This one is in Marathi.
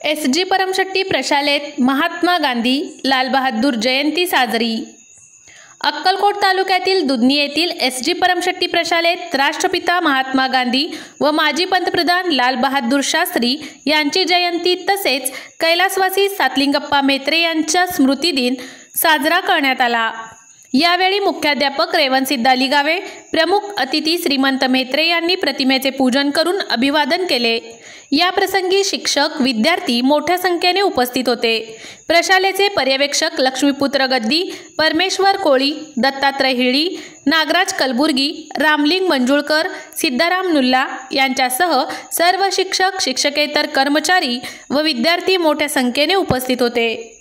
एस.जी. परमशेट्टी प्रशालेत महात्मा गांधी लाल बहादूर जयंती साजरी। अक्कलकोट तालुक्यातील दुधनी येथील एस.जी. परमशेट्टी प्रशालेत राष्ट्रपिता महात्मा गांधी व माजी पंतप्रधान लाल बहादूर शास्त्री यांची जयंती तसेच कैलासवासी सातलिंगप्पा म्हेत्रे यांचा स्मृती दिन साजरा करण्यात आला। यावेळी मुख्याध्यापक रेवणसिद्ध अलिगावे, प्रमुख अतिथी श्रीमंत म्हेत्रे यांनी प्रतिमेचे पूजन करून अभिवादन केले। या प्रसंगी शिक्षक, विद्यार्थी मोठ्या संख्येने उपस्थित होते। प्रशालेचे पर्यवेक्षक लक्ष्मीपुत्र गद्दी, परमेश्वर कोळी, दत्तात्रय हिळी, नागराज कलबुर्गी, रामलिंग मंजुळकर, सिद्धाराम नुल्ला यांच्यासह सर्व शिक्षक, शिक्षकेतर कर्मचारी व विद्यार्थी मोठ्या संख्येने उपस्थित होते।